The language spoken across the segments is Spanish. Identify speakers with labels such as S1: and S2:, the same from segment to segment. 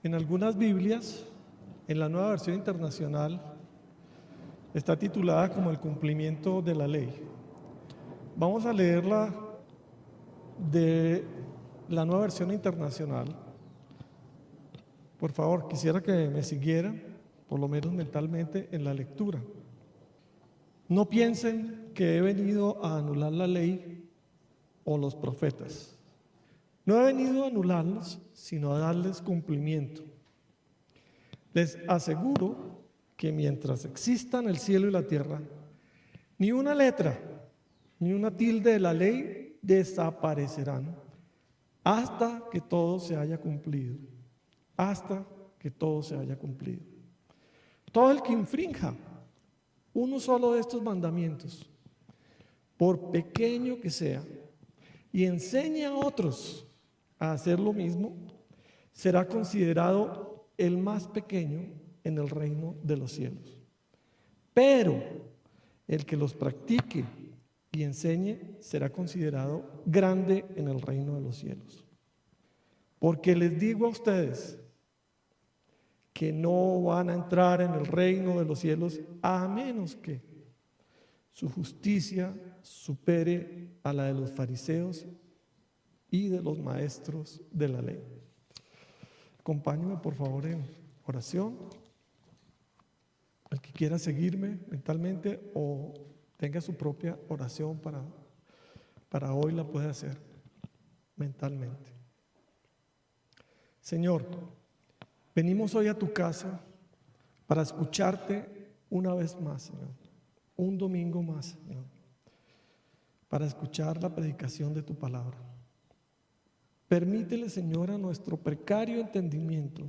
S1: En algunas Biblias, en la Nueva Versión Internacional, está titulada como el cumplimiento de la ley. Vamos a leerla de la Nueva Versión Internacional. Por favor, quisiera que me siguieran, por lo menos mentalmente, en la lectura. No piensen que he venido a anular la ley o los profetas. No he venido a anularlos, sino a darles cumplimiento. Les aseguro que mientras existan el cielo y la tierra, ni una letra, ni una tilde de la ley desaparecerán hasta que todo se haya cumplido. Hasta que todo se haya cumplido. Todo el que infrinja uno solo de estos mandamientos, por pequeño que sea, y enseñe a otros a hacer lo mismo, será considerado el más pequeño en el reino de los cielos. Pero el que los practique y enseñe será considerado grande en el reino de los cielos. Porque les digo a ustedes que no van a entrar en el reino de los cielos a menos que su justicia supere a la de los fariseos y de los maestros de la ley. Acompáñenme por favor en oración. El que quiera seguirme mentalmente o tenga su propia oración para hoy la puede hacer mentalmente. Señor, venimos hoy a tu casa para escucharte una vez más, Señor. Un domingo más, Señor, para escuchar la predicación de tu palabra. Permítele, Señor, a nuestro precario entendimiento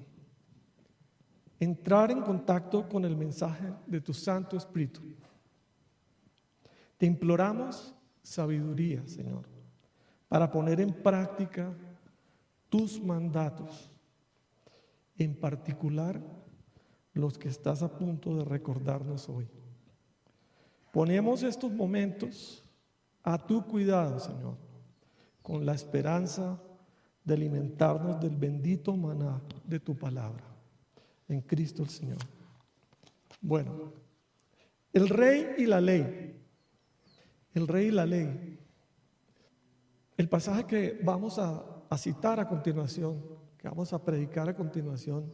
S1: entrar en contacto con el mensaje de tu Santo Espíritu. Te imploramos sabiduría, Señor, para poner en práctica tus mandatos, en particular los que estás a punto de recordarnos hoy. Ponemos estos momentos a tu cuidado, Señor, con la esperanza de alimentarnos del bendito maná de tu palabra, en Cristo el Señor. Bueno, el rey y la ley. El rey y la ley. El pasaje que vamos a citar a continuación, que vamos a predicar a continuación,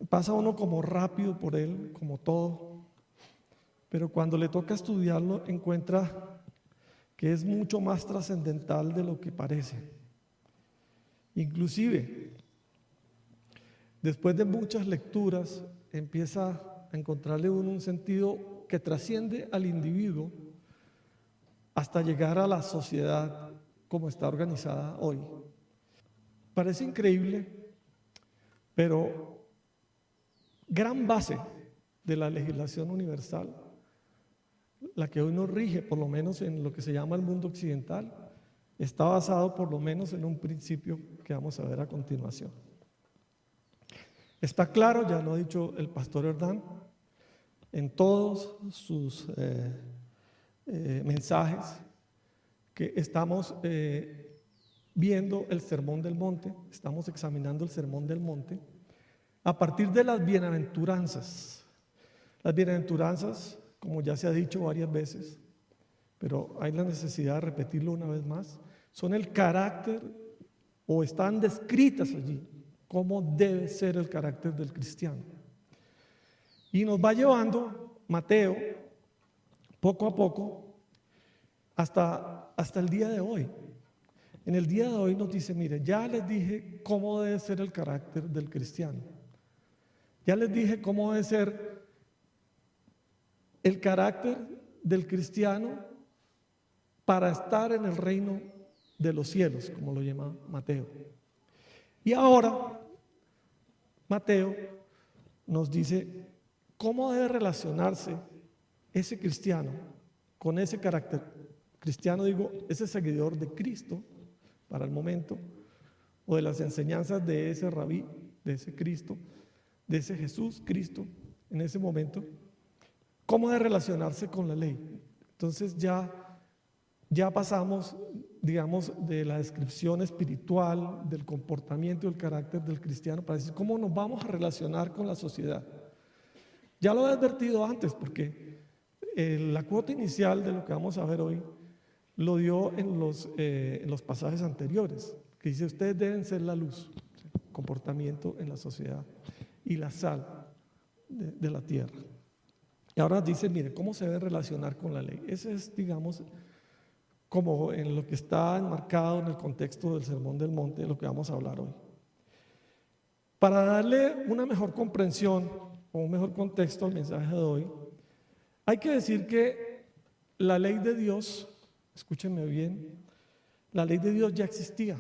S1: pasa uno como rápido por él, como todo, pero cuando le toca estudiarlo encuentra que es mucho más trascendental de lo que parece. Inclusive, después de muchas lecturas, empieza a encontrarle uno un sentido que trasciende al individuo hasta llegar a la sociedad como está organizada hoy. Parece increíble, pero gran base de la legislación universal, la que hoy nos rige, por lo menos en lo que se llama el mundo occidental, está basado por lo menos en un principio que vamos a ver a continuación. Está claro, ya lo ha dicho el pastor Herdán, en todos sus mensajes, que estamos viendo el Sermón del Monte, estamos examinando el Sermón del Monte, a partir de las bienaventuranzas. Las bienaventuranzas, como ya se ha dicho varias veces, pero hay la necesidad de repetirlo una vez más, son el carácter, o están descritas allí, cómo debe ser el carácter del cristiano. Y nos va llevando Mateo, poco a poco, hasta el día de hoy. En el día de hoy nos dice, mire, ya les dije cómo debe ser el carácter del cristiano. Ya les dije cómo debe ser el carácter del cristiano para estar en el reino de los cielos, como lo llama Mateo. Y ahora, Mateo nos dice cómo debe relacionarse ese cristiano con ese carácter. Cristiano, digo, ese seguidor de Cristo para el momento, o de las enseñanzas de ese rabí, de ese Cristo, de ese Jesús Cristo en ese momento, cómo debe relacionarse con la ley. Entonces ya pasamos digamos, de la descripción espiritual, del comportamiento y el carácter del cristiano, para decir cómo nos vamos a relacionar con la sociedad. Ya lo he advertido antes, porque la cuota inicial de lo que vamos a ver hoy lo dio en los pasajes anteriores, que dice: ustedes deben ser la luz, comportamiento en la sociedad, y la sal de la tierra. Y ahora dice: mire, ¿cómo se debe relacionar con la ley? Ese es, digamos, como en lo que está enmarcado en el contexto del Sermón del Monte, de lo que vamos a hablar hoy. Para darle una mejor comprensión o un mejor contexto al mensaje de hoy, hay que decir que la ley de Dios, escúchenme bien, la ley de Dios ya existía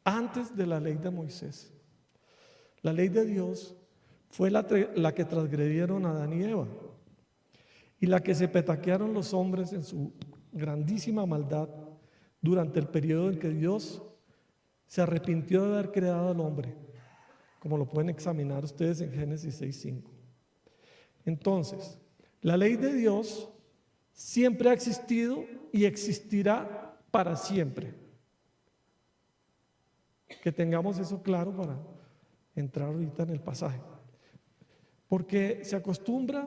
S1: antes de la ley de Moisés. La ley de Dios fue la que transgredieron Adán y Eva, y la que se petaquearon los hombres en su grandísima maldad durante el periodo en que Dios se arrepintió de haber creado al hombre, como lo pueden examinar ustedes en Génesis 6:5. Entonces, la ley de Dios siempre ha existido y existirá para siempre. Que tengamos eso claro para entrar ahorita en el pasaje, porque se acostumbra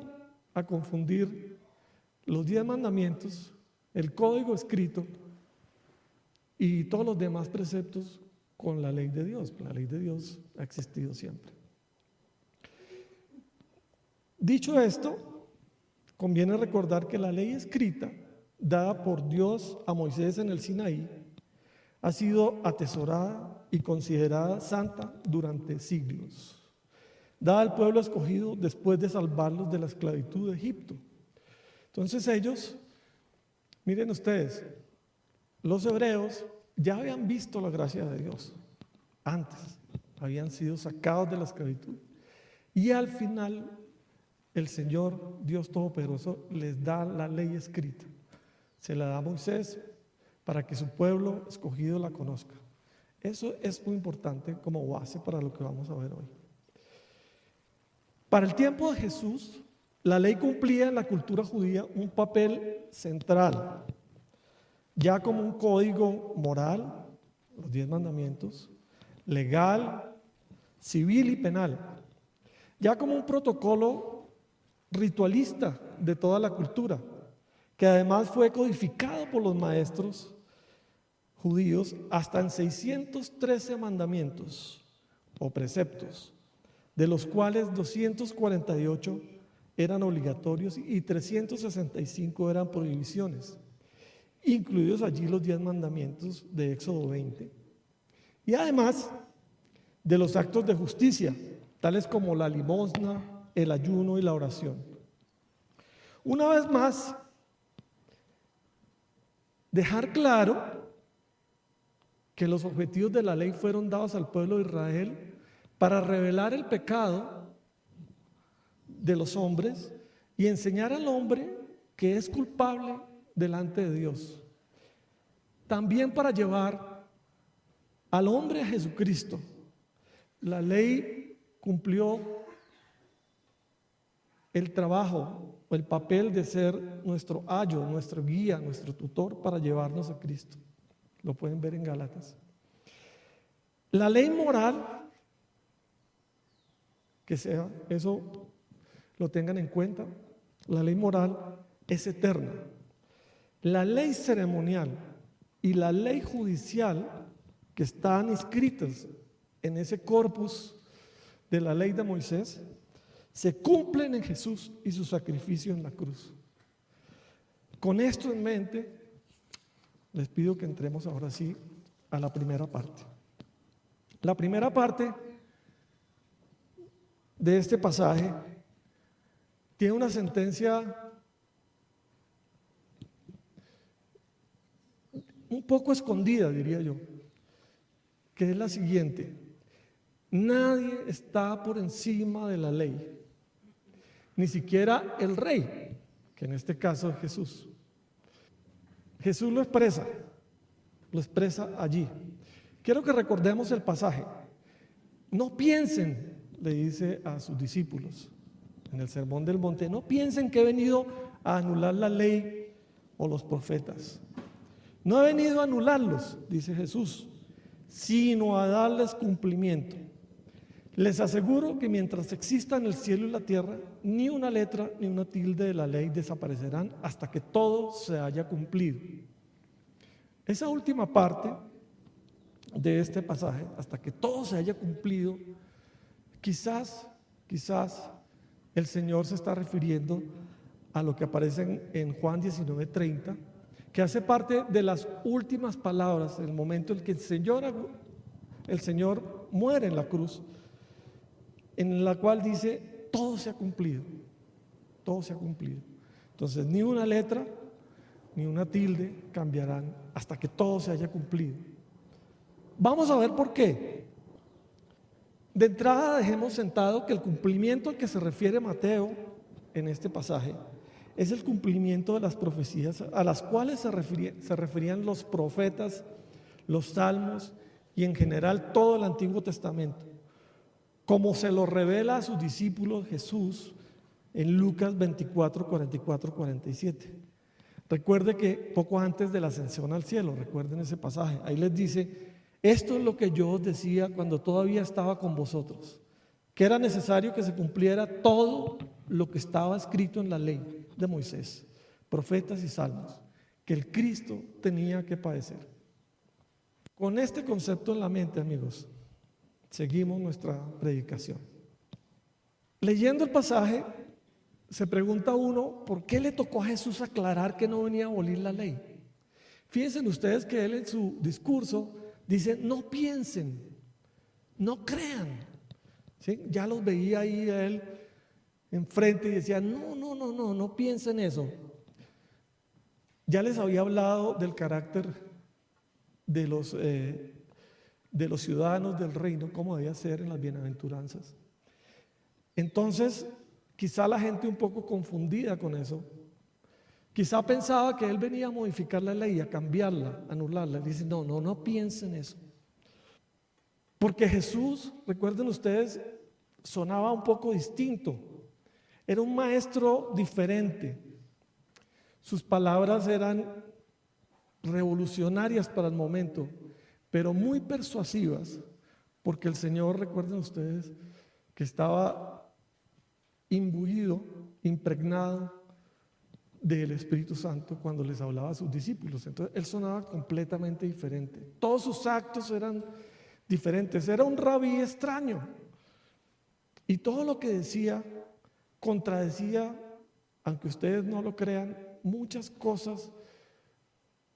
S1: a confundir los 10 mandamientos, el código escrito y todos los demás preceptos con la ley de Dios. La ley de Dios ha existido siempre. Dicho esto, conviene recordar que la ley escrita dada por Dios a Moisés en el Sinaí ha sido atesorada y considerada santa durante siglos, dada al pueblo escogido después de salvarlos de la esclavitud de Egipto. Entonces ellos, miren ustedes, los hebreos ya habían visto la gracia de Dios antes, habían sido sacados de la esclavitud, y al final el Señor Dios Todopoderoso les da la ley escrita, se la da a Moisés para que su pueblo escogido la conozca. Eso es muy importante como base para lo que vamos a ver hoy. Para el tiempo de Jesús, la ley cumplía en la cultura judía un papel central, ya como un código moral, los 10 mandamientos, legal, civil y penal, ya como un protocolo ritualista de toda la cultura, que además fue codificado por los maestros judíos hasta en 613 mandamientos o preceptos, de los cuales 248 eran obligatorios y 365 eran prohibiciones, incluidos allí los 10 mandamientos de Éxodo 20. Y además de los actos de justicia, tales como la limosna, el ayuno y la oración. Una vez más, dejar claro que los objetivos de la ley fueron dados al pueblo de Israel para revelar el pecado de los hombres y enseñar al hombre que es culpable delante de Dios. También para llevar al hombre a Jesucristo. La ley cumplió el trabajo o el papel de ser nuestro ayo, nuestro guía, nuestro tutor para llevarnos a Cristo. Lo pueden ver en Gálatas. La ley moral, que sea, eso lo tengan en cuenta, la ley moral es eterna. La ley ceremonial y la ley judicial que están inscritas en ese corpus de la ley de Moisés se cumplen en Jesús y su sacrificio en la cruz. Con esto en mente, les pido que entremos ahora sí a la primera parte. La primera parte de este pasaje tiene una sentencia un poco escondida, diría yo, que es la siguiente: nadie está por encima de la ley, ni siquiera el rey, que en este caso es Jesús. Jesús lo expresa allí. Quiero que recordemos el pasaje. No piensen, le dice a sus discípulos en el Sermón del Monte, no piensen que he venido a anular la ley o los profetas. No he venido a anularlos, dice Jesús, sino a darles cumplimiento. Les aseguro que mientras existan el cielo y la tierra, ni una letra ni una tilde de la ley desaparecerán hasta que todo se haya cumplido. Esa última parte de este pasaje, hasta que todo se haya cumplido, quizás el Señor se está refiriendo a lo que aparece en Juan 19:30, que hace parte de las últimas palabras, el momento en que el Señor muere en la cruz, en la cual dice, todo se ha cumplido, todo se ha cumplido. Entonces, ni una letra, ni una tilde cambiarán hasta que todo se haya cumplido. Vamos a ver por qué. De entrada, dejemos sentado que el cumplimiento al que se refiere Mateo en este pasaje es el cumplimiento de las profecías a las cuales se referían los profetas, los salmos y en general todo el Antiguo Testamento, como se lo revela a sus discípulos Jesús en Lucas 24, 44, 47. Recuerde que poco antes de la ascensión al cielo, recuerden ese pasaje, ahí les dice, esto es lo que yo os decía cuando todavía estaba con vosotros, que era necesario que se cumpliera todo lo que estaba escrito en la ley de Moisés, profetas y salmos, que el Cristo tenía que padecer. Con este concepto en la mente, amigos, seguimos nuestra predicación. Leyendo el pasaje, se pregunta uno, ¿por qué le tocó a Jesús aclarar que no venía a abolir la ley? Fíjense ustedes que él en su discurso dice, no piensen, no crean. ¿Sí? Ya los veía ahí a él enfrente y decía, no piensen eso. Ya les había hablado del carácter de los ciudadanos del reino, cómo debía ser en las bienaventuranzas. Entonces, quizá la gente un poco confundida con eso, quizá pensaba que él venía a modificar la ley, a cambiarla, a anularla. Dice, no piensen eso. Porque Jesús, recuerden ustedes, sonaba un poco distinto. Era un maestro diferente. Sus palabras eran revolucionarias para el momento, pero muy persuasivas, porque el Señor, recuerden ustedes, que estaba imbuido, impregnado del Espíritu Santo cuando les hablaba a sus discípulos. Entonces, él sonaba completamente diferente. Todos sus actos eran diferentes. Era un rabí extraño. Y todo lo que decía contradecía, aunque ustedes no lo crean, muchas cosas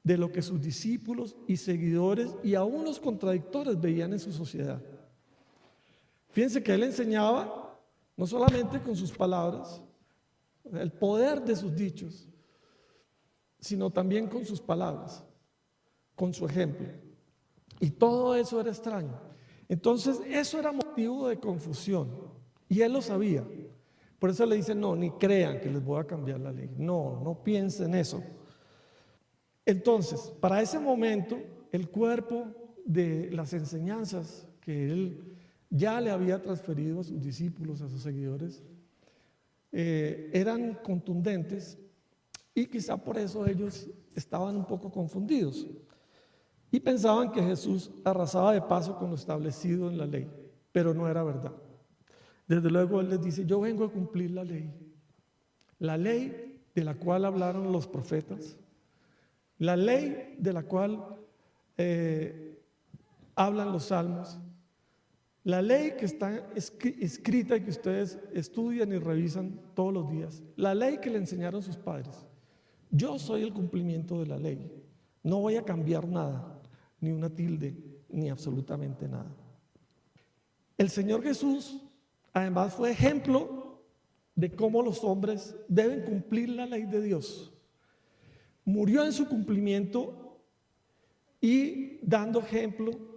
S1: de lo que sus discípulos y seguidores y aún los contradictores veían en su sociedad. Fíjense que él enseñaba no solamente con sus palabras, el poder de sus dichos, sino también con sus palabras, con su ejemplo. Y todo eso era extraño. Entonces, eso era motivo de confusión. Y él lo sabía. Por eso le dice, no, ni crean que les voy a cambiar la ley. No piensen eso. Entonces, para ese momento, el cuerpo de las enseñanzas que él ya le había transferido a sus discípulos, a sus seguidores, eran contundentes y quizá por eso ellos estaban un poco confundidos y pensaban que Jesús arrasaba de paso con lo establecido en la ley, pero no era verdad. Desde luego él les dice, yo vengo a cumplir la ley de la cual hablaron los profetas, la ley de la cual hablan los salmos, la ley que está escrita y que ustedes estudian y revisan todos los días, la ley que le enseñaron sus padres. Yo soy el cumplimiento de la ley. No voy a cambiar nada, ni una tilde, ni absolutamente nada. El Señor Jesús, además, fue ejemplo de cómo los hombres deben cumplir la ley de Dios. Murió en su cumplimiento y dando ejemplo,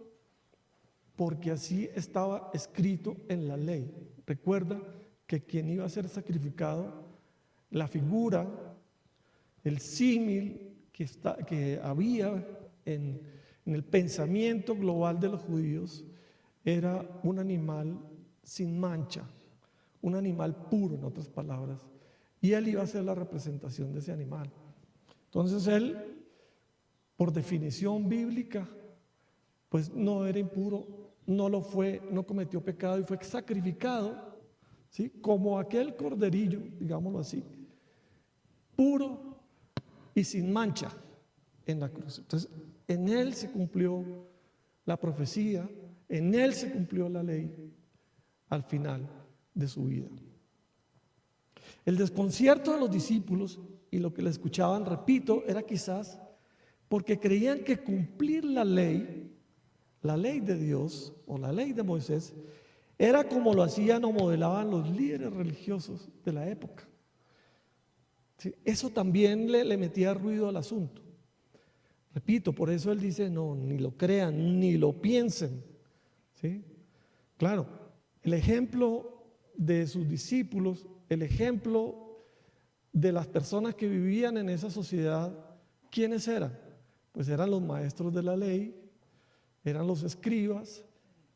S1: porque así estaba escrito en la ley. Recuerda que quien iba a ser sacrificado, la figura, el símil que había en el pensamiento global de los judíos, era un animal sin mancha, un animal puro, en otras palabras, y él iba a ser la representación de ese animal. Entonces él por definición bíblica, pues no era impuro, no lo fue, no cometió pecado y fue sacrificado, ¿sí? Como aquel corderillo, digámoslo así, puro y sin mancha en la cruz. Entonces, en él se cumplió la profecía, en él se cumplió la ley al final de su vida. El desconcierto de los discípulos y lo que le escuchaban, repito, era quizás porque creían que cumplir la ley de Dios o la ley de Moisés, era como lo hacían o modelaban los líderes religiosos de la época. ¿Sí? Eso también le metía ruido al asunto. Repito, por eso él dice, no, ni lo crean, ni lo piensen. ¿Sí? Claro, el ejemplo de sus discípulos, el ejemplo de las personas que vivían en esa sociedad, ¿quiénes eran? Pues eran los maestros de la ley, eran los escribas,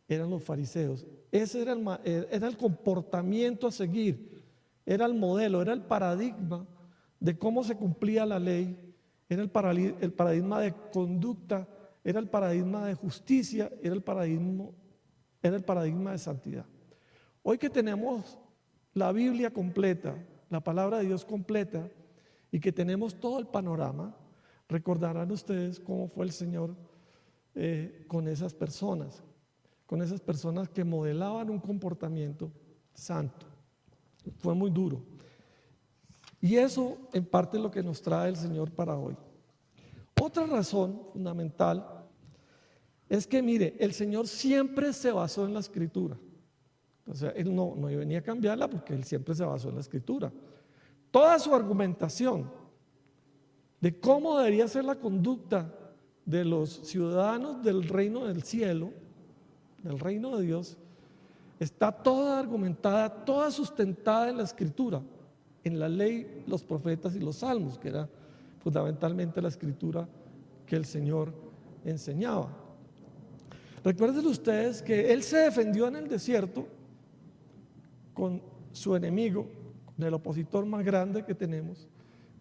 S1: eran los fariseos. Ese era el comportamiento a seguir, era el modelo, era el paradigma de cómo se cumplía la ley, era el paradigma de conducta, era el paradigma de justicia, era el paradigma de santidad. Hoy que tenemos la Biblia completa, la palabra de Dios completa, y que tenemos todo el panorama, recordarán ustedes cómo fue el Señor con esas personas que modelaban un comportamiento santo. Fue muy duro. Y eso en parte es lo que nos trae el Señor para hoy. Otra razón fundamental es que, mire, el Señor siempre se basó en la Escritura. O sea, Él no venía a cambiarla porque Él siempre se basó en la Escritura. Toda su argumentación de cómo debería ser la conducta de los ciudadanos del reino del cielo, del reino de Dios, está toda argumentada, toda sustentada en la Escritura, en la ley, los profetas y los salmos, que era fundamentalmente la Escritura que el Señor enseñaba. Recuerden ustedes que Él se defendió en el desierto con su enemigo, con el opositor más grande que tenemos,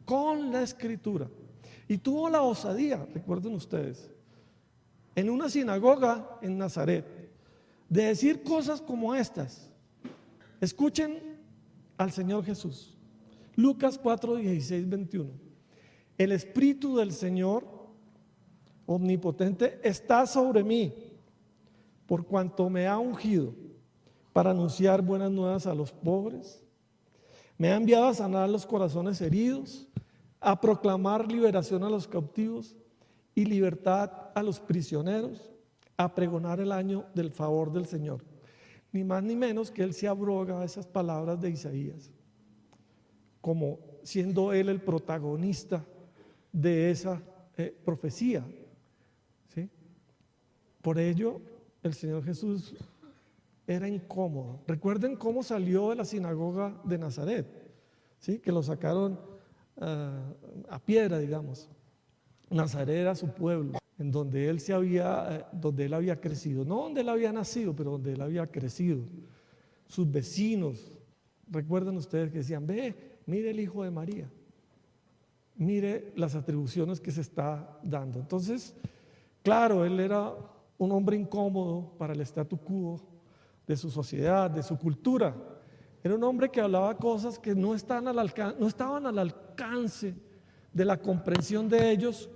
S1: con la Escritura. Y tuvo la osadía, recuerden ustedes, en una sinagoga en Nazaret, de decir cosas como estas. Escuchen al Señor Jesús. Lucas 4, 16, 21. El Espíritu del Señor Omnipotente está sobre mí, por cuanto me ha ungido para anunciar buenas nuevas a los pobres. Me ha enviado a sanar los corazones heridos, a proclamar liberación a los cautivos y libertad a los prisioneros, a pregonar el año del favor del Señor. Ni más ni menos que Él se abroga a esas palabras de Isaías, como siendo Él el protagonista de esa profecía. ¿Sí? Por ello, el Señor Jesús era incómodo. Recuerden cómo salió de la sinagoga de Nazaret, ¿sí? Que lo sacaron a piedra, digamos. Nazaret era su pueblo, en donde donde él había crecido, no donde él había nacido, pero donde él había crecido. Sus vecinos, recuerden ustedes que decían, ve, mire el hijo de María, mire las atribuciones que se está dando. Entonces, claro, él era un hombre incómodo para el statu quo de su sociedad, de su cultura. Era un hombre que hablaba cosas que no estaban al alcance de la comprensión de ellos,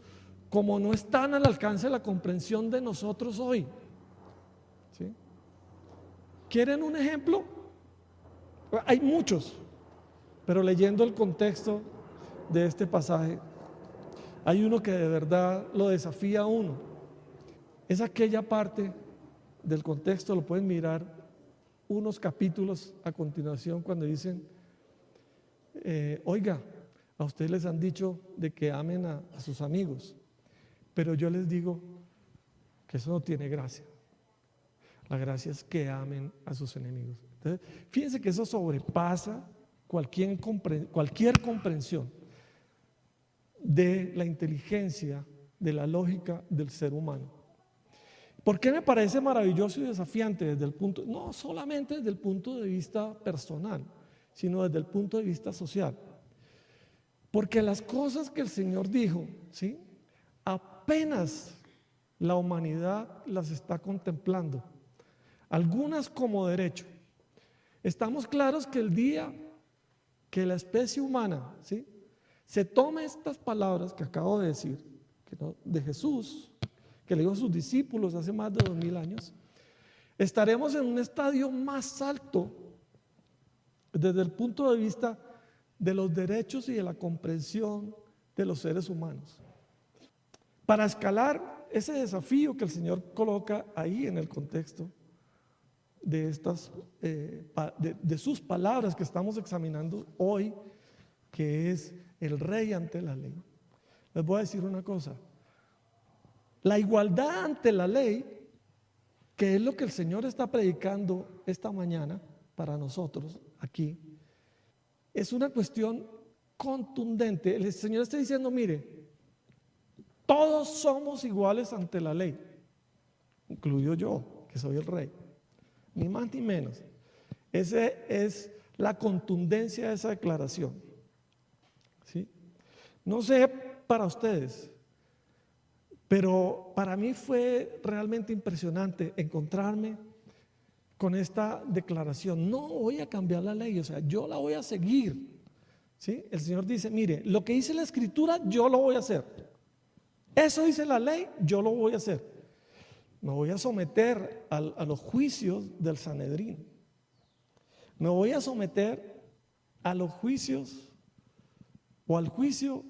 S1: como no están al alcance de la comprensión de nosotros hoy. ¿Sí? ¿Quieren un ejemplo? Hay muchos, pero leyendo el contexto de este pasaje, hay uno que de verdad lo desafía a uno. Es aquella parte del contexto, lo pueden mirar unos capítulos a continuación, cuando dicen, oiga, a ustedes les han dicho de que amen a sus amigos, pero yo les digo que eso no tiene gracia. La gracia es que amen a sus enemigos. Entonces, fíjense que eso sobrepasa cualquier comprensión de la inteligencia, de la lógica del ser humano. ¿Por qué me parece maravilloso y desafiante? No solamente desde el punto de vista personal, sino desde el punto de vista social. Porque las cosas que el Señor dijo, ¿sí?, apenas la humanidad las está contemplando, algunas como derecho. Estamos claros que el día que la especie humana, ¿sí?, se tome estas palabras que acabo de decir, de Jesús, que le dijo a sus discípulos hace más de 2000 años, estaremos en un estadio más alto desde el punto de vista de los derechos y de la comprensión de los seres humanos. Para escalar ese desafío que el Señor coloca ahí en el contexto de de sus palabras que estamos examinando hoy, que es el rey ante la ley. Les voy a decir una cosa: la igualdad ante la ley, que es lo que el Señor está predicando esta mañana para nosotros aquí, es una cuestión contundente. El Señor está diciendo, mire, todos somos iguales ante la ley, incluido yo, que soy el rey, ni más ni menos. Esa es la contundencia de esa declaración, ¿sí? No sé para ustedes, pero para mí fue realmente impresionante encontrarme con esta declaración. No voy a cambiar la ley, o sea, yo la voy a seguir, ¿sí? El Señor dice, mire, lo que dice la Escritura, yo lo voy a hacer. Eso dice la ley, yo lo voy a hacer. Me voy a someter a los juicios del Sanedrín. Me voy a someter a los juicios o al juicio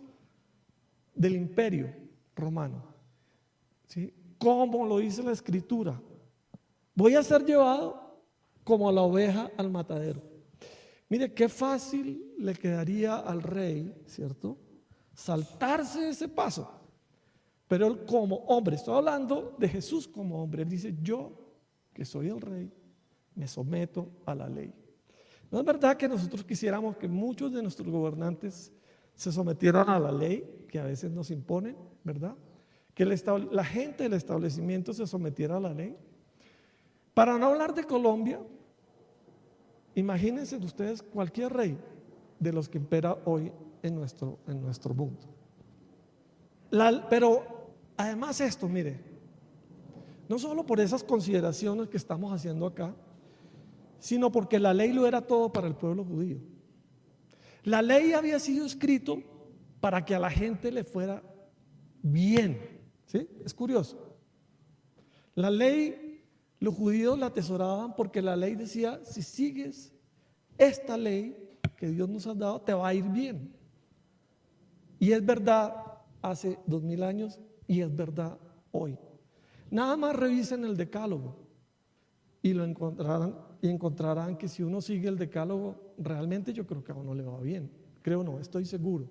S1: del imperio romano, ¿sí?, como lo dice la Escritura. Voy a ser llevado como la oveja al matadero. Mire, qué fácil le quedaría al rey, ¿cierto?, saltarse ese paso. Pero él como hombre, estoy hablando de Jesús como hombre, él dice, yo que soy el rey, me someto a la ley. No es verdad que nosotros quisiéramos que muchos de nuestros gobernantes se sometieran a la ley que a veces nos imponen, ¿verdad? Que la gente del establecimiento se sometiera a la ley. Para no hablar de Colombia, imagínense ustedes cualquier rey de los que impera hoy en nuestro mundo. Pero además esto, mire, no solo por esas consideraciones que estamos haciendo acá, sino porque la ley lo era todo para el pueblo judío. La ley había sido escrito para que a la gente le fuera bien, ¿sí? Es curioso. La ley, los judíos la atesoraban porque la ley decía, si sigues esta ley que Dios nos ha dado, te va a ir bien. Y es verdad hace 2000 años y es verdad hoy. Nada más revisen el decálogo y encontrarán que si uno sigue el decálogo, realmente yo creo que a uno le va bien. Creo no, estoy seguro.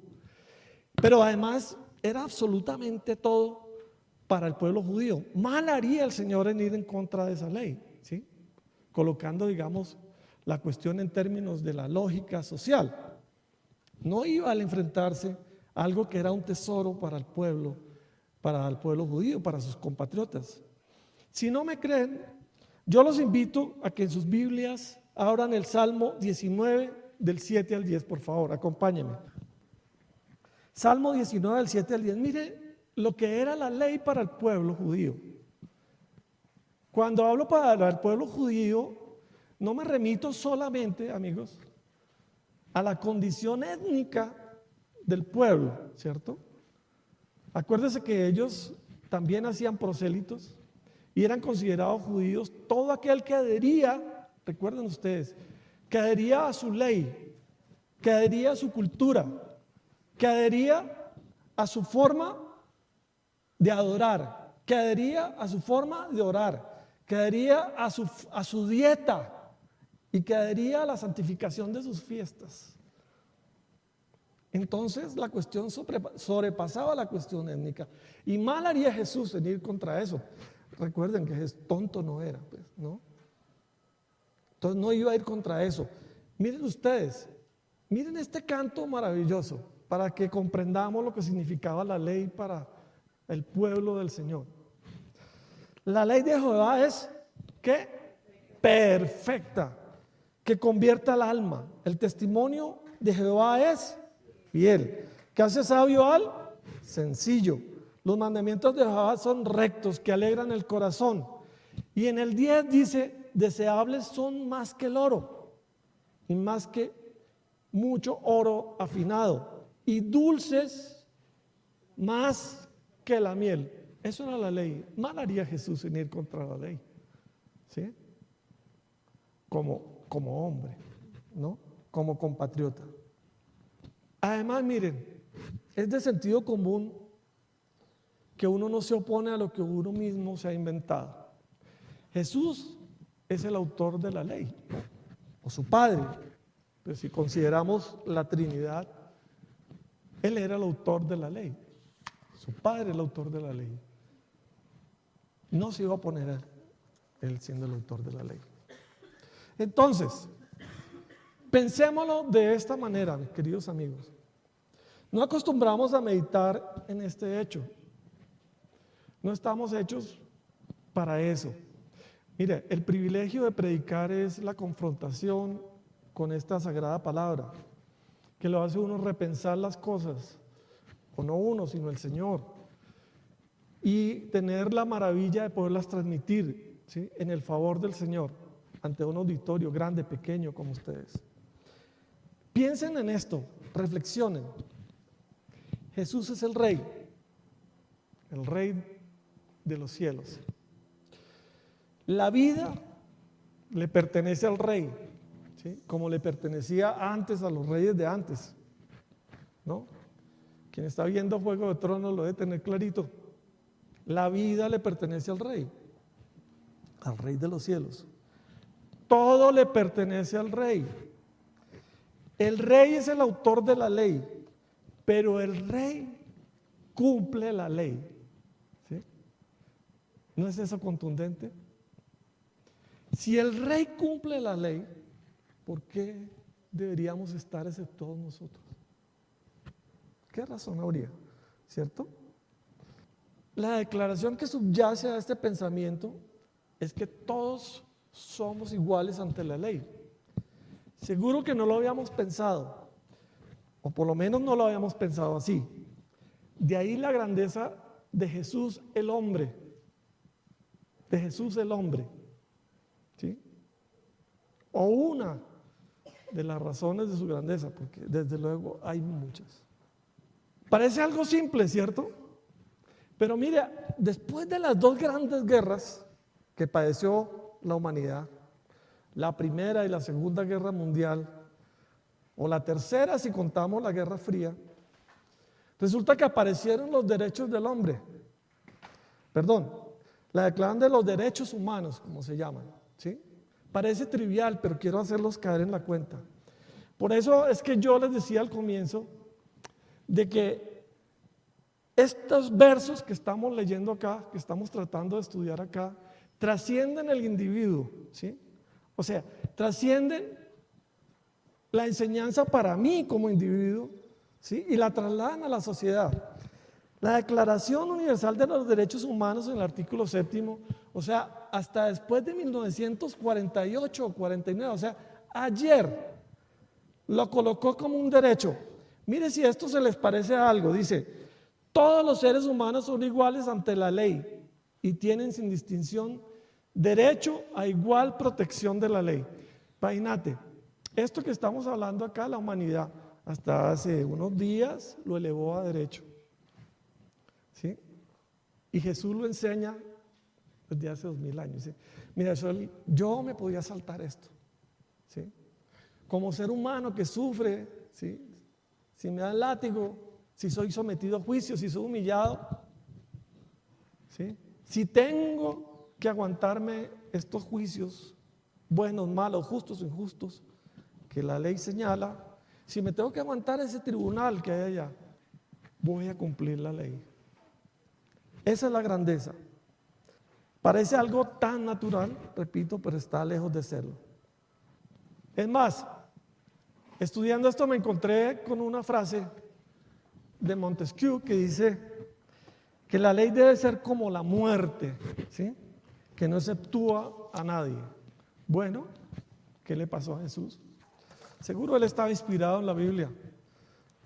S1: Pero además era absolutamente todo para el pueblo judío. Mal haría el Señor en ir en contra de esa ley, ¿sí?, colocando, digamos, la cuestión en términos de la lógica social. No iba al enfrentarse a algo que era un tesoro para el pueblo judío, para sus compatriotas. Si no me creen, yo los invito a que en sus Biblias abran el Salmo 19 del 7 al 10, por favor, acompáñenme. Salmo 19 del 7 al 10, mire lo que era la ley para el pueblo judío. Cuando hablo para el pueblo judío, no me remito solamente, amigos, a la condición étnica del pueblo, ¿cierto? Acuérdense que ellos también hacían prosélitos y eran considerados judíos todo aquel que adhería, recuerden ustedes, que adhería a su ley, que adhería a su cultura, que adhería a su forma de adorar, que adhería a su forma de orar, que adhería a su dieta y que adhería a la santificación de sus fiestas. Entonces la cuestión sobrepasaba la cuestión étnica. Y mal haría Jesús en ir contra eso. Recuerden que tonto no era, pues, ¿no? Entonces no iba a ir contra eso. Miren ustedes, miren este canto maravilloso para que comprendamos lo que significaba la ley para el pueblo del Señor. La ley de Jehová es, ¿qué? Perfecta, que convierte al alma. El testimonio de Jehová es fiel, que hace sabio al sencillo. Los mandamientos de Jehová son rectos, que alegran el corazón. Y en el 10 dice, deseables son más que el oro, y más que mucho oro afinado, y dulces más que la miel. Eso era la ley. Mal haría Jesús en ir contra la ley, ¿sí? Como hombre, ¿no? Como compatriota. Además, miren, es de sentido común que uno no se opone a lo que uno mismo se ha inventado. Jesús es el autor de la ley, o su padre. Pero si consideramos la Trinidad, Él era el autor de la ley. Su padre es el autor de la ley. No se iba a oponer a Él siendo el autor de la ley. Entonces, pensémoslo de esta manera, mis queridos amigos. No acostumbramos a meditar en este hecho. No estamos hechos para eso. Mire, el privilegio de predicar es la confrontación con esta sagrada palabra, que lo hace uno repensar las cosas, o no uno, sino el Señor, y tener la maravilla de poderlas transmitir, ¿sí?, en el favor del Señor, ante un auditorio grande, pequeño como ustedes. Piensen en esto, reflexionen. Jesús es el Rey de los cielos. La vida le pertenece al Rey, ¿sí?, como le pertenecía antes a los reyes de antes, ¿no? Quien está viendo Juego de Tronos lo debe tener clarito. La vida le pertenece al Rey de los cielos. Todo le pertenece al Rey. El Rey es el autor de la ley, pero el Rey cumple la ley, ¿sí? ¿No es eso contundente? Si el Rey cumple la ley, ¿por qué deberíamos estar exceptuados nosotros? ¿Qué razón habría? ¿Cierto? La declaración que subyace a este pensamiento es que todos somos iguales ante la ley. Seguro que no lo habíamos pensado, o por lo menos no lo habíamos pensado así. De ahí la grandeza de Jesús el hombre, ¿sí? O una de las razones de su grandeza, porque desde luego hay muchas. Parece algo simple, ¿cierto? Pero mire, después de las dos grandes guerras que padeció la humanidad, la Primera y la Segunda Guerra Mundial, o la tercera si contamos la Guerra Fría, resulta que aparecieron los derechos del hombre. Perdón, la Declaración de los Derechos Humanos, como se llaman, ¿sí? Parece trivial, pero quiero hacerlos caer en la cuenta. Por eso es que yo les decía al comienzo de que estos versos que estamos leyendo acá, que estamos tratando de estudiar acá, trascienden el individuo, ¿sí? O sea, trascienden la enseñanza para mí como individuo, ¿sí?, y la trasladan a la sociedad. La Declaración Universal de los Derechos Humanos en el artículo 7, o sea, hasta después de 1948 o 49, o sea, ayer lo colocó como un derecho. Mire si esto se les parece a algo. Dice, todos los seres humanos son iguales ante la ley y tienen sin distinción derecho a igual protección de la ley. Imagínate, esto que estamos hablando acá, la humanidad, hasta hace unos días lo elevó a derecho, ¿sí? Y Jesús lo enseña desde hace 2000 años, ¿sí? Mira, yo me podía saltar esto, ¿sí? Como ser humano que sufre, ¿sí?, si me dan látigo, si soy sometido a juicio, si soy humillado, ¿sí?, si tengo que aguantarme estos juicios, buenos, malos, justos o injustos, que la ley señala, si me tengo que aguantar ese tribunal que hay allá, voy a cumplir la ley. Esa es la grandeza. Parece algo tan natural, repito, pero está lejos de serlo. Es más, estudiando esto me encontré con una frase de Montesquieu que dice que la ley debe ser como la muerte, ¿sí?, que no exceptúa a nadie. Bueno, ¿qué le pasó a Jesús? Seguro él estaba inspirado en la Biblia,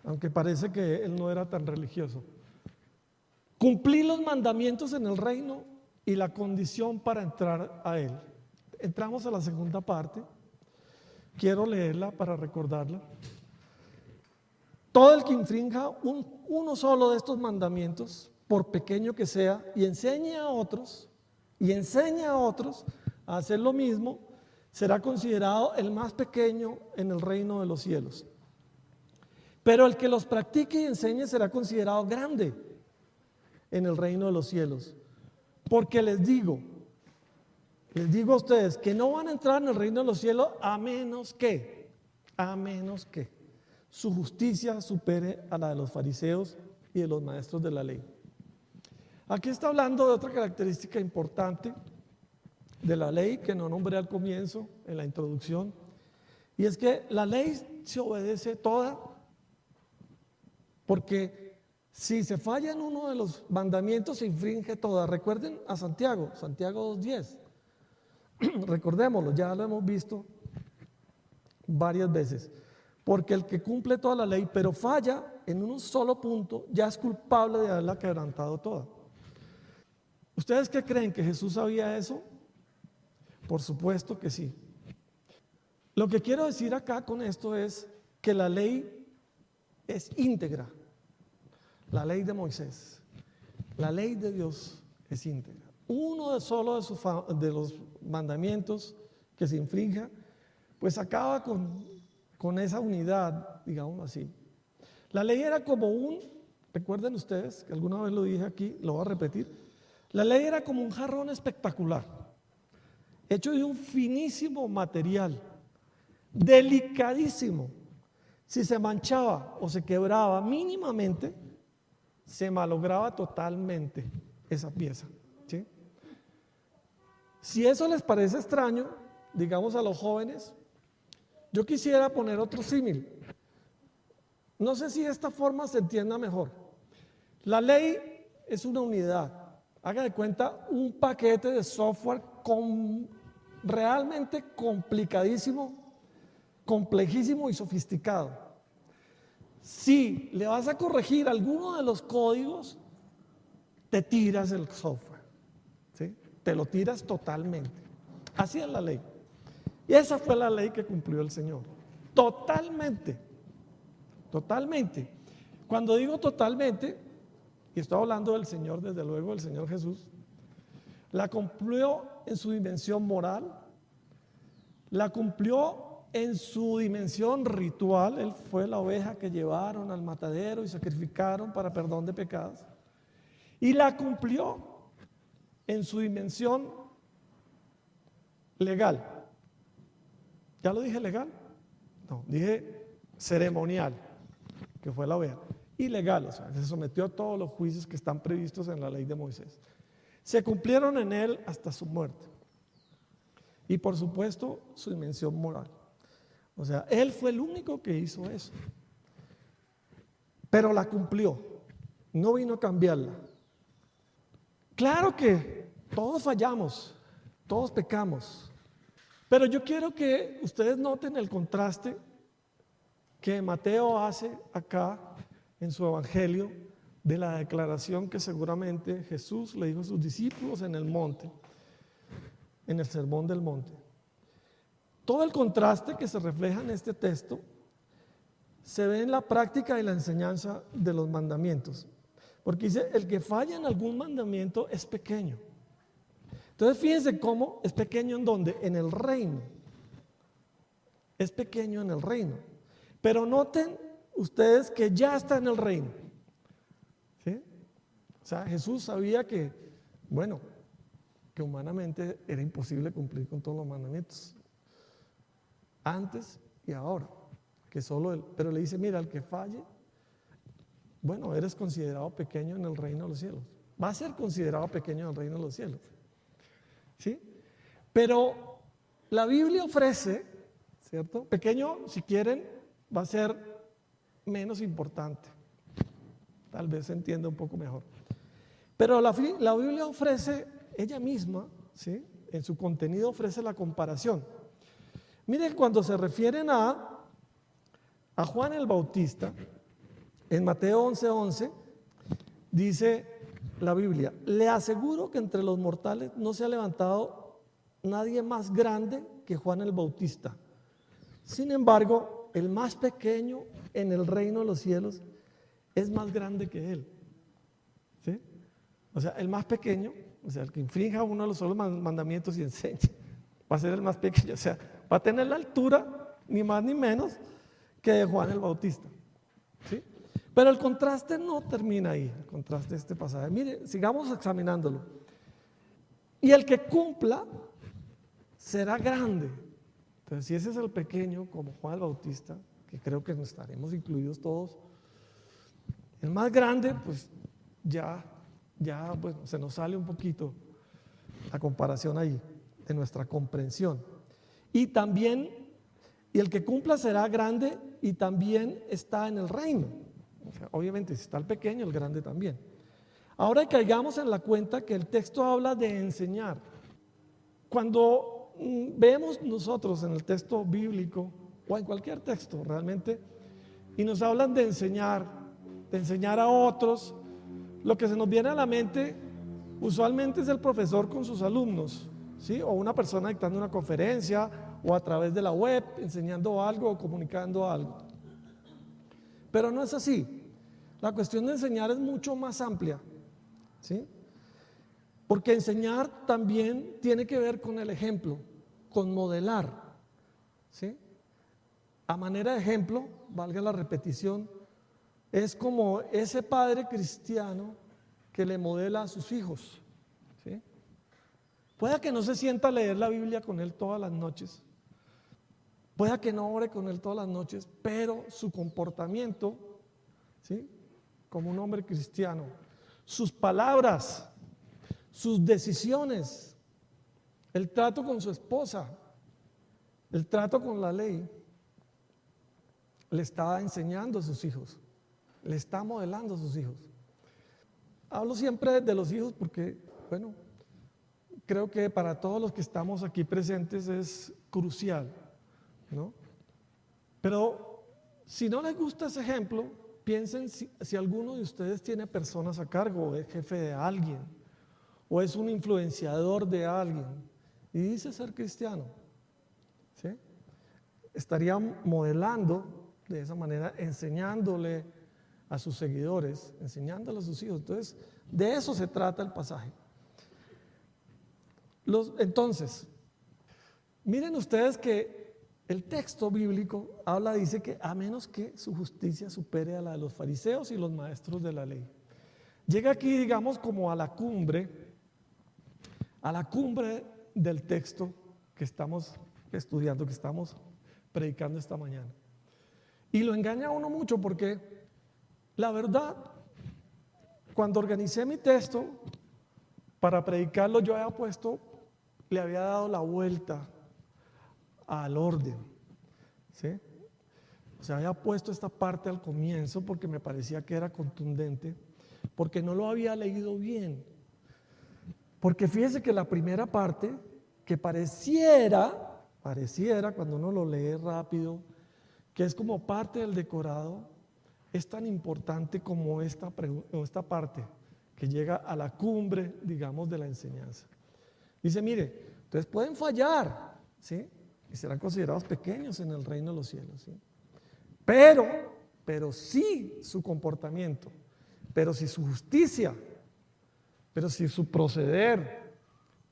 S1: aunque parece que él no era tan religioso. Cumplir los mandamientos en el reino y la condición para entrar a él. Entramos a la segunda parte. Quiero leerla para recordarla. Todo el que infrinja uno solo de estos mandamientos, por pequeño que sea, y enseña a otros a hacer lo mismo, será considerado el más pequeño en el reino de los cielos. Pero el que los practique y enseñe será considerado grande en el reino de los cielos. Porque les digo a ustedes que no van a entrar en el reino de los cielos a menos que su justicia supere a la de los fariseos y de los maestros de la ley. Aquí está hablando de otra característica importante de la ley que no nombré al comienzo, en la introducción, y es que la ley se obedece toda, porque si se falla en uno de los mandamientos se infringe toda. Recuerden a Santiago 2:10. Recordémoslo, ya lo hemos visto varias veces. Porque el que cumple toda la ley, pero falla en un solo punto, ya es culpable de haberla quebrantado toda. ¿Ustedes qué creen? ¿Que Jesús sabía eso? Por supuesto que sí. Lo que quiero decir acá con esto es que la ley es íntegra. La ley de Moisés, la ley de Dios es íntegra. Uno solo de los mandamientos que se infrinja, pues acaba con esa unidad, digamos así. La ley era como recuerden ustedes, que alguna vez lo dije aquí, lo voy a repetir, la ley era como un jarrón espectacular, hecho de un finísimo material, delicadísimo. Si se manchaba o se quebraba mínimamente, se malograba totalmente esa pieza, ¿sí? Si eso les parece extraño, digamos a los jóvenes, yo quisiera poner otro símil. No sé si de esta forma se entienda mejor. La ley es una unidad. Haga de cuenta un paquete de software realmente complicadísimo, complejísimo y sofisticado. Si le vas a corregir alguno de los códigos, te tiras el software, ¿sí? Te lo tiras totalmente. Así es la ley. Y esa fue la ley que cumplió el Señor. Totalmente. Totalmente. Cuando digo totalmente, y estoy hablando del Señor, desde luego del Señor Jesús, la cumplió en su dimensión moral, la cumplió en su dimensión ritual. Él fue la oveja que llevaron al matadero y sacrificaron para perdón de pecados, y la cumplió en su dimensión legal. ¿Ya lo dije legal? No, dije ceremonial, que fue la oveja. Y legal, o sea, se sometió a todos los juicios que están previstos en la ley de Moisés. Se cumplieron en él hasta su muerte. Y por supuesto, su dimensión moral. O sea, él fue el único que hizo eso. Pero la cumplió. No vino a cambiarla. Claro que todos fallamos, todos pecamos. Pero yo quiero que ustedes noten el contraste que Mateo hace acá en su evangelio de la declaración que seguramente Jesús le dijo a sus discípulos en el monte, en el sermón del monte. Todo el contraste que se refleja en este texto se ve en la práctica y la enseñanza de los mandamientos, porque dice: el que falla en algún mandamiento es pequeño. Entonces fíjense cómo es pequeño, en dónde, en el reino. Es pequeño en el reino. Pero noten ustedes que ya está en el reino, ¿sí? O sea, Jesús sabía que, bueno, que humanamente era imposible cumplir con todos los mandamientos, antes y ahora, que solo él. Pero le dice: mira, el que falle, bueno, eres considerado pequeño en el reino de los cielos. Va a ser considerado pequeño en el reino de los cielos, ¿sí? Pero la Biblia ofrece, ¿cierto? Pequeño, si quieren, va a ser menos importante. Tal vez se entienda un poco mejor. Pero la Biblia ofrece ella misma, ¿sí? En su contenido ofrece la comparación. Miren, cuando se refieren a Juan el Bautista, en Mateo 11:11, dice: la Biblia: le aseguro que entre los mortales no se ha levantado nadie más grande que Juan el Bautista. Sin embargo, el más pequeño en el reino de los cielos es más grande que él. ¿Sí? O sea, el más pequeño, o sea, el que infrinja uno de los solos mandamientos y enseñe, va a ser el más pequeño. O sea, va a tener la altura, ni más ni menos, que de Juan el Bautista. ¿Sí? Pero el contraste no termina ahí, el contraste de este pasaje. Mire, sigamos examinándolo. Y el que cumpla será grande. Entonces, si ese es el pequeño, como Juan el Bautista, que creo que estaremos incluidos todos, el más grande, pues ya bueno, se nos sale un poquito la comparación ahí, de nuestra comprensión. Y el que cumpla será grande y también está en el reino. O sea, obviamente, si está el pequeño, el grande también. Ahora caigamos en la cuenta que el texto habla de enseñar. Cuando vemos nosotros en el texto bíblico, o en cualquier texto realmente, y nos hablan de enseñar a otros, lo que se nos viene a la mente usualmente es el profesor con sus alumnos, ¿sí? O una persona dictando una conferencia, o a través de la web enseñando algo o comunicando algo. Pero no es así. La cuestión de enseñar es mucho más amplia, ¿sí? Porque enseñar también tiene que ver con el ejemplo, con modelar, ¿sí? A manera de ejemplo, valga la repetición, es como ese padre cristiano que le modela a sus hijos, ¿sí? Pueda que no se sienta a leer la Biblia con él todas las noches, pueda que no ore con él todas las noches, pero su comportamiento, ¿sí? Como un hombre cristiano, sus palabras, sus decisiones, el trato con su esposa, el trato con la ley, le está enseñando a sus hijos, le está modelando a sus hijos. Hablo siempre de los hijos porque, bueno, creo que para todos los que estamos aquí presentes es crucial, ¿no? Pero si no les gusta ese ejemplo, piensen si alguno de ustedes tiene personas a cargo, o es jefe de alguien, o es un influenciador de alguien, y dice ser cristiano, ¿sí? Estaría modelando de esa manera, enseñándole a sus seguidores, enseñándole a sus hijos. Entonces, de eso se trata el pasaje. Entonces, miren ustedes que el texto bíblico dice que a menos que su justicia supere a la de los fariseos y los maestros de la ley. Llega aquí, digamos, como a la cumbre del texto que estamos estudiando, que estamos predicando esta mañana. Y lo engaña a uno mucho porque la verdad, cuando organicé mi texto para predicarlo, yo le había dado la vuelta al orden, ¿sí? O sea, había puesto esta parte al comienzo porque me parecía que era contundente, porque no lo había leído bien. Porque fíjese que la primera parte, que pareciera cuando uno lo lee rápido, que es como parte del decorado, es tan importante como esta parte que llega a la cumbre, digamos, de la enseñanza. Dice, mire, entonces pueden fallar, ¿sí? Y serán considerados pequeños en el reino de los cielos, ¿sí? Pero sí su comportamiento, pero sí su justicia, pero sí su proceder,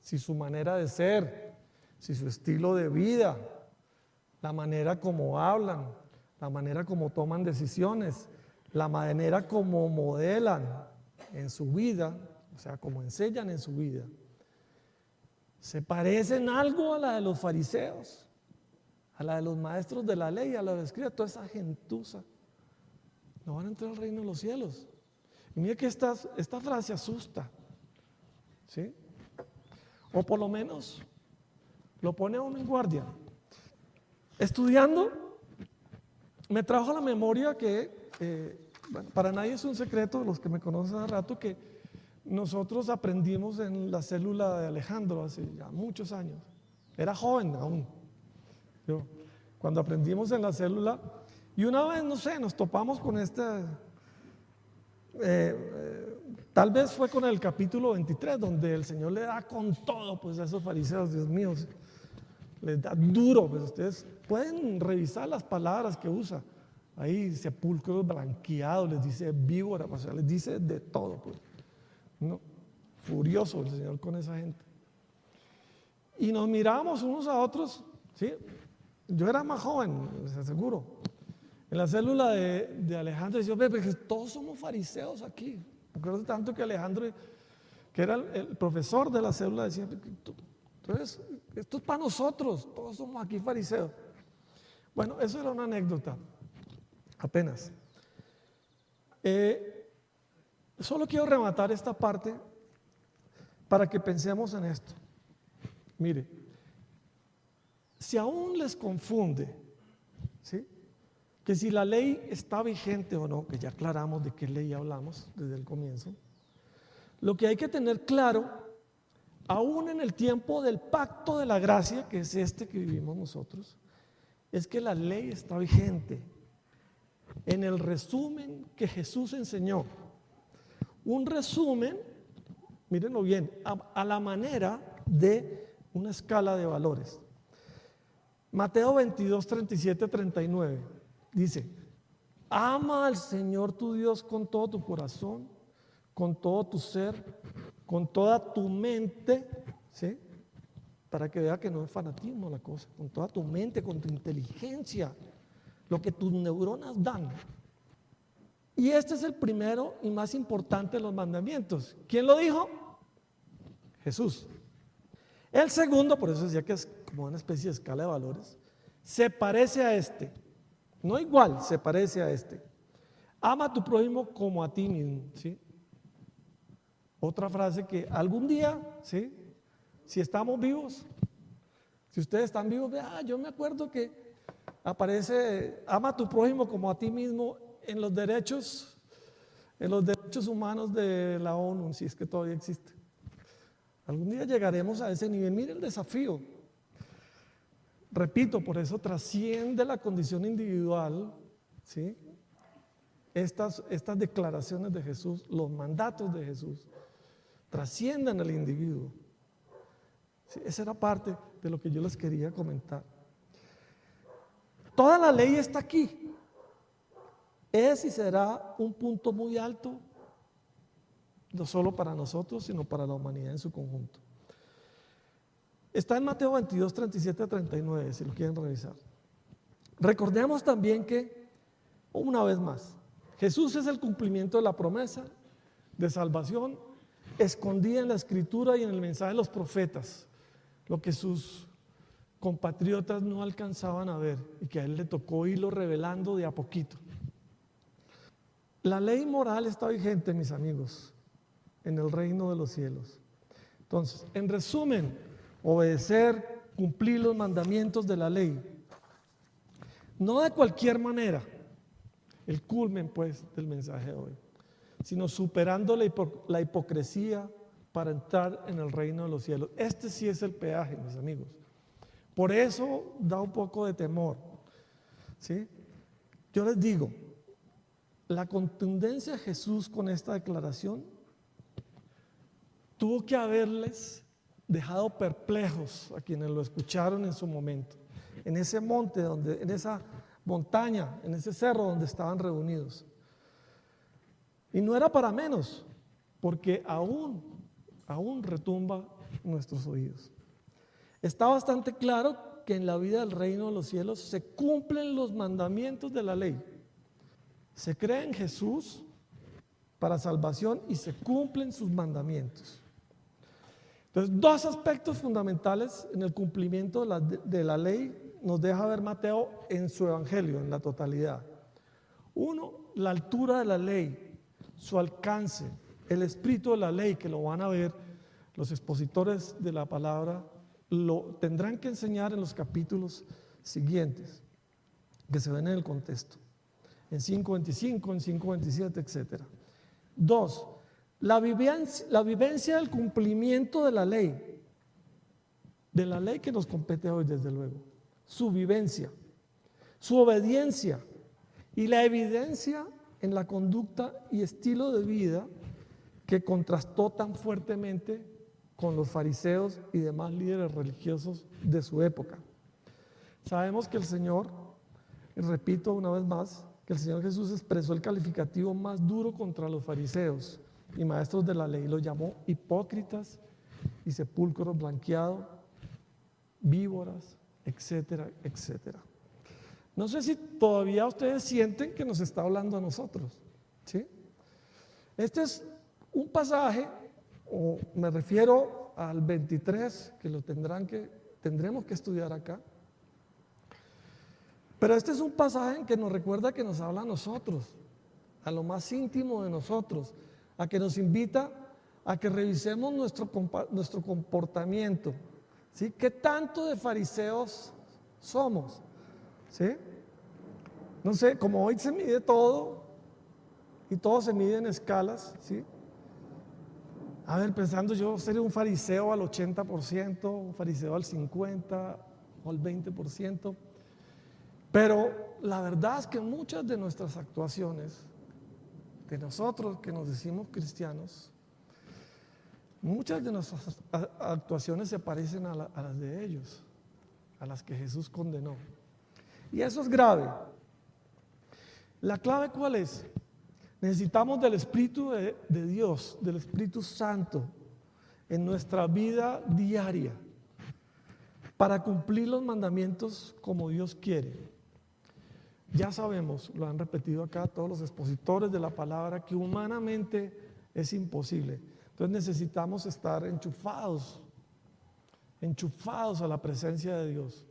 S1: sí su manera de ser, sí su estilo de vida, la manera como hablan, la manera como toman decisiones, la manera como modelan en su vida, o sea, como enseñan en su vida, se parecen algo a la de los fariseos, a la de los maestros de la ley, a la de los escribas, toda esa gentuza, no van a entrar al reino de los cielos. Y mire que esta frase asusta, ¿sí? O por lo menos lo pone a uno en guardia. Estudiando, me trajo a la memoria que, bueno, para nadie es un secreto, los que me conocen hace rato, que nosotros aprendimos en la célula de Alejandro hace ya muchos años. Era joven aún. Cuando aprendimos en la célula, y una vez, no sé, nos topamos con Tal vez fue con el capítulo 23, donde el Señor le da con todo pues, a esos fariseos, Dios mío, les da duro. Pues ustedes pueden revisar las palabras que usa. Ahí sepulcros blanqueados, les dice víbora, o sea, les dice de todo. Pues. No, furioso el Señor con esa gente. Y nos mirábamos unos a otros, ¿sí? Yo era más joven, les aseguro. En la célula de Alejandro decía, que todos somos fariseos aquí. Recuerdo tanto que Alejandro, que era el profesor de la célula, decía, entonces, esto es para nosotros, todos somos aquí fariseos. Bueno, eso era una anécdota, apenas. Solo quiero rematar esta parte para que pensemos en esto. Mire, si aún les confunde, ¿sí?, que si la ley está vigente o no, que ya aclaramos de qué ley hablamos desde el comienzo, lo que hay que tener claro, aún en el tiempo del pacto de la gracia, que es este que vivimos nosotros, es que la ley está vigente. En el resumen que Jesús enseñó, un resumen, mírenlo bien, a la manera de una escala de valores. Mateo 22, 37, 39 dice: ama al Señor tu Dios con todo tu corazón, con todo tu ser, con toda tu mente, ¿sí?, para que vea que no es fanatismo la cosa, con toda tu mente, con tu inteligencia, lo que tus neuronas dan. Y este es el primero y más importante de los mandamientos. ¿Quién lo dijo? Jesús. El segundo, por eso decía que es como una especie de escala de valores, se parece a este, no igual, se parece a este. Ama a tu prójimo como a ti mismo, ¿sí? Otra frase que algún día, ¿sí?, si estamos vivos, si ustedes están vivos, yo me acuerdo que aparece, ama a tu prójimo como a ti mismo en los derechos humanos de la ONU, si es que todavía existe. Algún día llegaremos a ese nivel. Mire el desafío. Repito, por eso trasciende la condición individual, ¿sí?, estas declaraciones de Jesús, los mandatos de Jesús, trascienden al individuo. Sí, esa era parte de lo que yo les quería comentar. Toda la ley está aquí. Es y será un punto muy alto, no solo para nosotros, sino para la humanidad en su conjunto. Está en Mateo 22, 37 a 39, si lo quieren revisar. Recordemos también que, una vez más, Jesús es el cumplimiento de la promesa de salvación escondida en la Escritura y en el mensaje de los profetas, lo que sus compatriotas no alcanzaban a ver y que a él le tocó irlo revelando de a poquito. La ley moral está vigente, mis amigos, en el reino de los cielos. Entonces, en resumen, obedecer, cumplir los mandamientos de la ley, no de cualquier manera, el culmen pues del mensaje de hoy, sino superando la hipocresía para entrar en el reino de los cielos. Este sí es el peaje, mis amigos. Por eso da un poco de temor, ¿sí? Yo les digo, la contundencia de Jesús con esta declaración tuvo que haberles dejado perplejos a quienes lo escucharon en su momento, en ese monte, en esa montaña, en ese cerro donde estaban reunidos. Y no era para menos, porque aún retumba en nuestros oídos. Está bastante claro que en la vida del reino de los cielos se cumplen los mandamientos de la ley. Se cree en Jesús para salvación y se cumplen sus mandamientos. Entonces, dos aspectos fundamentales en el cumplimiento de la ley nos deja ver Mateo en su evangelio, en la totalidad. Uno, la altura de la ley, su alcance, el espíritu de la ley, que lo van a ver los expositores de la palabra, lo tendrán que enseñar en los capítulos siguientes, que se ven en el contexto, en 5:25, en 5:27, etc. Dos, la vivencia del cumplimiento de la ley que nos compete hoy, desde luego, su vivencia, su obediencia y la evidencia en la conducta y estilo de vida que contrastó tan fuertemente con los fariseos y demás líderes religiosos de su época. Sabemos que el Señor, y repito una vez más, que el Señor Jesús expresó el calificativo más duro contra los fariseos y maestros de la ley. Los llamó hipócritas y sepulcros blanqueados, víboras, etcétera, etcétera. No sé si todavía ustedes sienten que nos está hablando a nosotros, ¿sí? Este es un pasaje, o me refiero al 23, que lo tendremos que estudiar acá. Pero este es un pasaje en que nos recuerda que nos habla a nosotros, a lo más íntimo de nosotros, a que nos invita a que revisemos nuestro comportamiento, ¿sí? ¿Qué tanto de fariseos somos? ¿Sí? No sé, como hoy se mide todo y todo se mide en escalas, ¿sí? A ver, pensando yo ser un fariseo al 80%, un fariseo al 50% o al 20%, pero la verdad es que muchas de nuestras actuaciones, de nosotros que nos decimos cristianos, muchas de nuestras actuaciones se parecen a las de ellos, a las que Jesús condenó. Y eso es grave. ¿La clave cuál es? Necesitamos del Espíritu de Dios, del Espíritu Santo en nuestra vida diaria para cumplir los mandamientos como Dios quiere. Ya sabemos, lo han repetido acá todos los expositores de la palabra, que humanamente es imposible. Entonces necesitamos estar enchufados a la presencia de Dios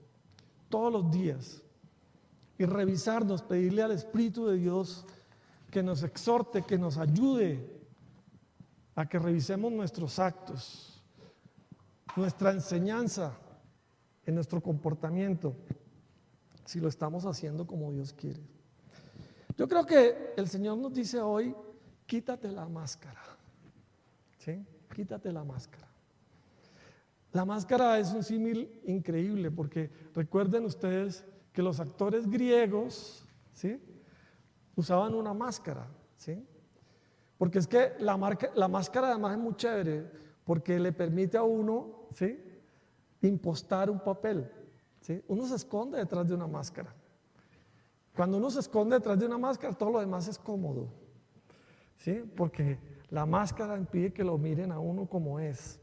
S1: todos los días y revisarnos, pedirle al Espíritu de Dios que nos exhorte, que nos ayude a que revisemos nuestros actos, nuestra enseñanza, en nuestro comportamiento, si lo estamos haciendo como Dios quiere. Yo creo que el Señor nos dice hoy, quítate la máscara, ¿sí? Quítate la máscara. La máscara es un símil increíble porque recuerden ustedes que los actores griegos, ¿sí?, usaban una máscara, ¿sí? Porque es que la máscara además es muy chévere porque le permite a uno, ¿sí?, impostar un papel, ¿sí? Uno se esconde detrás de una máscara. Cuando uno se esconde detrás de una máscara, todo lo demás es cómodo, ¿sí? Porque la máscara impide que lo miren a uno como es.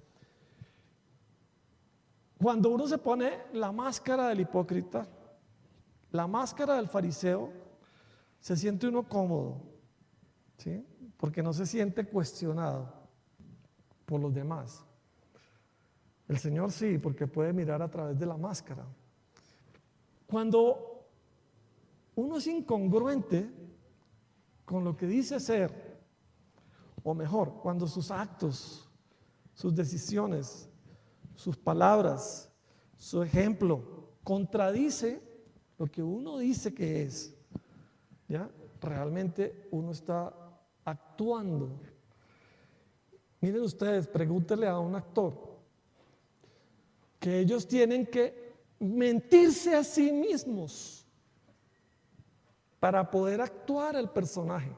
S1: Cuando uno se pone la máscara del hipócrita, la máscara del fariseo, se siente uno cómodo, ¿sí? Porque no se siente cuestionado por los demás. El Señor sí, porque puede mirar a través de la máscara. Cuando uno es incongruente con lo que dice ser, o mejor, cuando sus actos, sus decisiones, sus palabras, su ejemplo contradice lo que uno dice que es, ¿ya? Realmente uno está actuando. Miren ustedes, pregúntenle a un actor que ellos tienen que mentirse a sí mismos para poder actuar el personaje,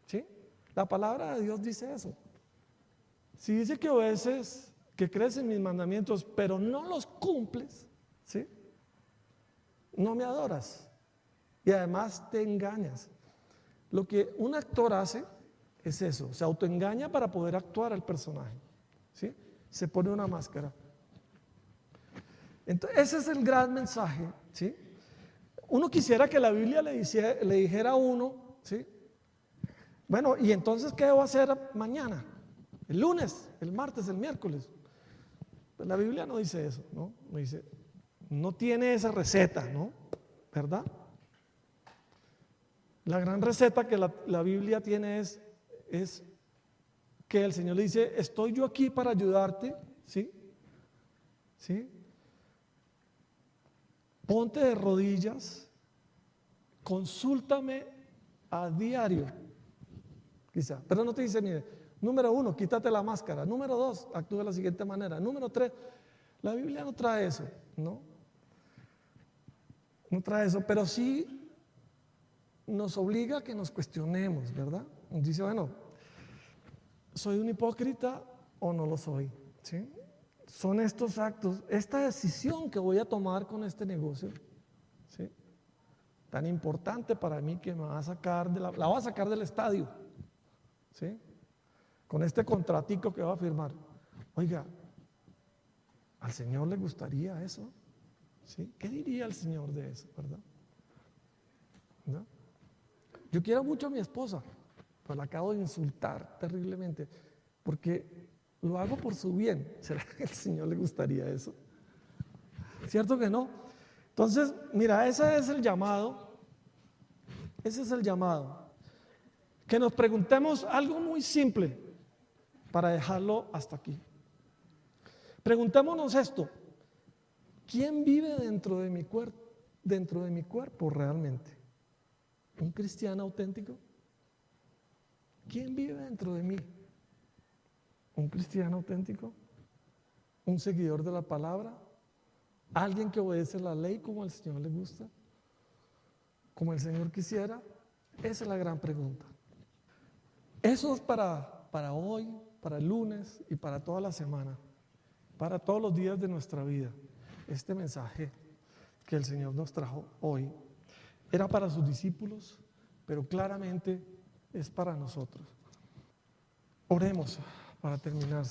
S1: ¿sí? La palabra de Dios dice eso. Si dice que obedeces, que crees en mis mandamientos, pero no los cumples, ¿sí?, no me adoras. Y además te engañas. Lo que un actor hace es eso, se autoengaña para poder actuar al personaje, ¿sí? Se pone una máscara. Entonces, ese es el gran mensaje, ¿sí? Uno quisiera que la Biblia le dijera a uno, ¿sí? Bueno, ¿y entonces qué debo hacer mañana? El lunes, el martes, el miércoles. Pues la Biblia no dice eso, ¿no? No dice, no tiene esa receta, ¿no? ¿Verdad? La gran receta que la Biblia tiene es que el Señor le dice, estoy yo aquí para ayudarte, ¿sí? ¿Sí? Ponte de rodillas, consúltame a diario, quizá. Pero no te dice, mire, número 1, quítate la máscara. Número 2, actúa de la siguiente manera. Número 3, la Biblia no trae eso, ¿no? No trae eso, pero sí nos obliga a que nos cuestionemos, ¿verdad? Nos dice, bueno, ¿Soy un hipócrita o no lo soy? ¿Sí? Son estos actos, esta decisión que voy a tomar con este negocio, ¿sí? Tan importante para mí que me va a sacar la va a sacar del estadio, ¿sí? Con este contratico que va a firmar. Oiga, ¿al Señor le gustaría eso? ¿Sí? ¿Qué diría el Señor de eso, verdad? ¿No? Yo quiero mucho a mi esposa, pero la acabo de insultar terriblemente, porque lo hago por su bien. ¿Será que al Señor le gustaría eso? ¿Cierto que no? Entonces, mira, ese es el llamado. Ese es el llamado. Que nos preguntemos algo muy simple para dejarlo hasta aquí. Preguntémonos esto: ¿quién vive dentro de mi cuerpo realmente? ¿Un cristiano auténtico? ¿Quién vive dentro de mí? ¿Un cristiano auténtico? ¿Un seguidor de la palabra? ¿Alguien que obedece la ley como al Señor le gusta? ¿Como el Señor quisiera? Esa es la gran pregunta. Eso es para hoy, para el lunes y para toda la semana, para todos los días de nuestra vida. Este mensaje que el Señor nos trajo hoy era para sus discípulos, pero claramente es para nosotros. Oremos para terminar.